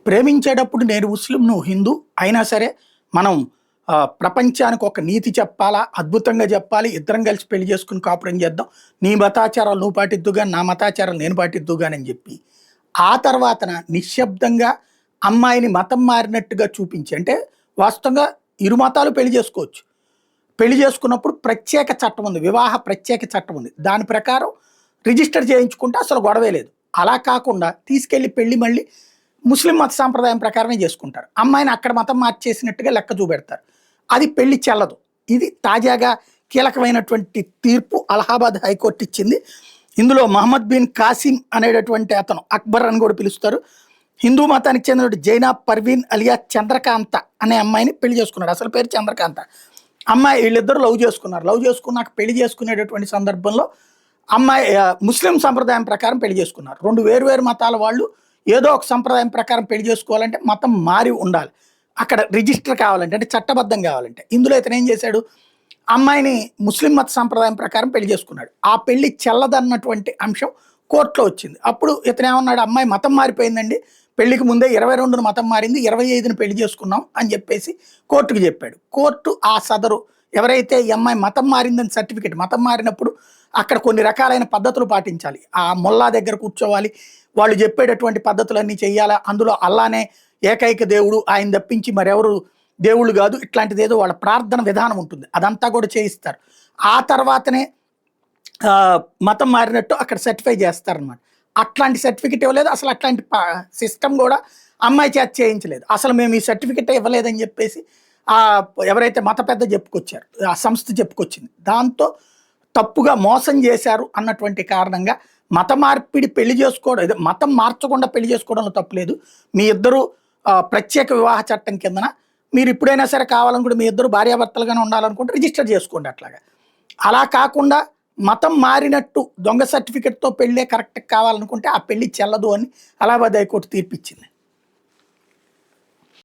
ప్రేమించేటప్పుడు నేను ముస్లిం, నువ్వు హిందూ అయినా సరే మనం ప్రపంచానికి ఒక నీతి చెప్పాలా, అద్భుతంగా చెప్పాలి, ఇద్దరం కలిసి పెళ్లి చేసుకుని కాపురం చేద్దాం, నీ మతాచారాలు నువ్వు పాటిద్దుగా, నా మతాచారాలు నేను పాటిద్దుగానని చెప్పి ఆ తర్వాతన నిశ్శబ్దంగా అమ్మాయిని మతం మారినట్టుగా చూపించి, అంటే వాస్తవంగా ఇరు మతాలు పెళ్లి చేసుకోవచ్చు. పెళ్లి చేసుకున్నప్పుడు ప్రత్యేక చట్టం ఉంది, వివాహ ప్రత్యేక చట్టం ఉంది. దాని ప్రకారం రిజిస్టర్ చేయించుకుంటే అసలు గొడవే లేదు. అలా కాకుండా తీసుకెళ్లి పెళ్లి మళ్ళీ ముస్లిం మత సాంప్రదాయం ప్రకారమే చేసుకుంటారు. అమ్మాయిని అక్కడ మతం మార్చేసినట్టుగా లెక్క చూపెడతారు. అది పెళ్లి చెల్లదు. ఇది తాజాగా కీలకమైనటువంటి తీర్పు అలహాబాద్ హైకోర్టు ఇచ్చింది. ఇందులో మహమ్మద్ బిన్ కాసిం అనేటటువంటి అతను, అక్బర్ అని కూడా పిలుస్తారు, హిందూ మతానికి చెందిన జైనా పర్వీన్ అలియా చంద్రకాంత అనే అమ్మాయిని పెళ్లి చేసుకున్నాడు. అసలు పేరు చంద్రకాంత. అమ్మాయి వీళ్ళిద్దరూ లవ్ చేసుకున్నారు. లవ్ చేసుకున్నాక పెళ్లి చేసుకునేటటువంటి సందర్భంలో అమ్మాయి ముస్లిం సంప్రదాయం ప్రకారం పెళ్లి చేసుకున్నారు. రెండు వేరు మతాల వాళ్ళు ఏదో ఒక సంప్రదాయం ప్రకారం పెళ్లి చేసుకోవాలంటే మతం మారి ఉండాలి, అక్కడ రిజిస్టర్ కావాలంటే, అంటే చట్టబద్ధం కావాలంటే. ఇందులో ఇతను ఏం చేశాడు, అమ్మాయిని ముస్లిం మత సంప్రదాయం ప్రకారం పెళ్లి చేసుకున్నాడు. ఆ పెళ్లి చెల్లదన్నటువంటి అంశం కోర్టులో వచ్చింది. అప్పుడు ఇతను ఏమన్నాడు, అమ్మాయి మతం మారిపోయిందండి, పెళ్లికి ముందే 22న మతం మారింది, 25న పెళ్లి చేసుకున్నాం అని చెప్పేసి కోర్టుకు చెప్పాడు. కోర్టు ఆ సదరు ఎవరైతే ఈ అమ్మాయి మతం మారిందని సర్టిఫికెట్, మతం మారినప్పుడు అక్కడ కొన్ని రకాలైన పద్ధతులు పాటించాలి, ఆ మొల్లా దగ్గర కూర్చోవాలి, వాళ్ళు చెప్పేటటువంటి పద్ధతులన్నీ చెయ్యాలా, అందులో అల్లానే ఏకైక దేవుడు, ఆయన తప్పించి మరెవరు దేవుళ్ళు కాదు, ఇట్లాంటిది ఏదో వాళ్ళ ప్రార్థన విధానం ఉంటుంది, అదంతా కూడా చేయిస్తారు. ఆ తర్వాతనే మతం మారినట్టు అక్కడ సర్టిఫై చేస్తారనమాట. అట్లాంటి సర్టిఫికెట్ ఇవ్వలేదు, అసలు అట్లాంటి సిస్టమ్ కూడా అమ్మాయి చేత చేయించలేదు. అసలు మేము ఈ సర్టిఫికెట్ ఇవ్వలేదని చెప్పేసి ఎవరైతే మత పెద్ద చెప్పుకొచ్చారు, ఆ సంస్థ చెప్పుకొచ్చింది. దాంతో తప్పుగా మోసం చేశారు అన్నటువంటి కారణంగా మత మార్పిడి పెళ్లి చేసుకోవడం, మతం మార్చకుండా పెళ్లి చేసుకోవడంలో తప్పులేదు. మీ ఇద్దరు ప్రత్యేక వివాహ చట్టం కిందన మీరు ఇప్పుడైనా సరే కావాలనుకుంటే మీ ఇద్దరు భార్యాభర్తలుగానే ఉండాలనుకుంటే రిజిస్టర్ చేసుకోండి. అట్లాగా అలా కాకుండా మతం మారినట్టు దొంగ సర్టిఫికెట్తో పెళ్ళే కరెక్ట్ కావాలనుకుంటే ఆ పెళ్లి చెల్లదు అని అలహాబాద్ హైకోర్టు తీర్పిచ్చింది.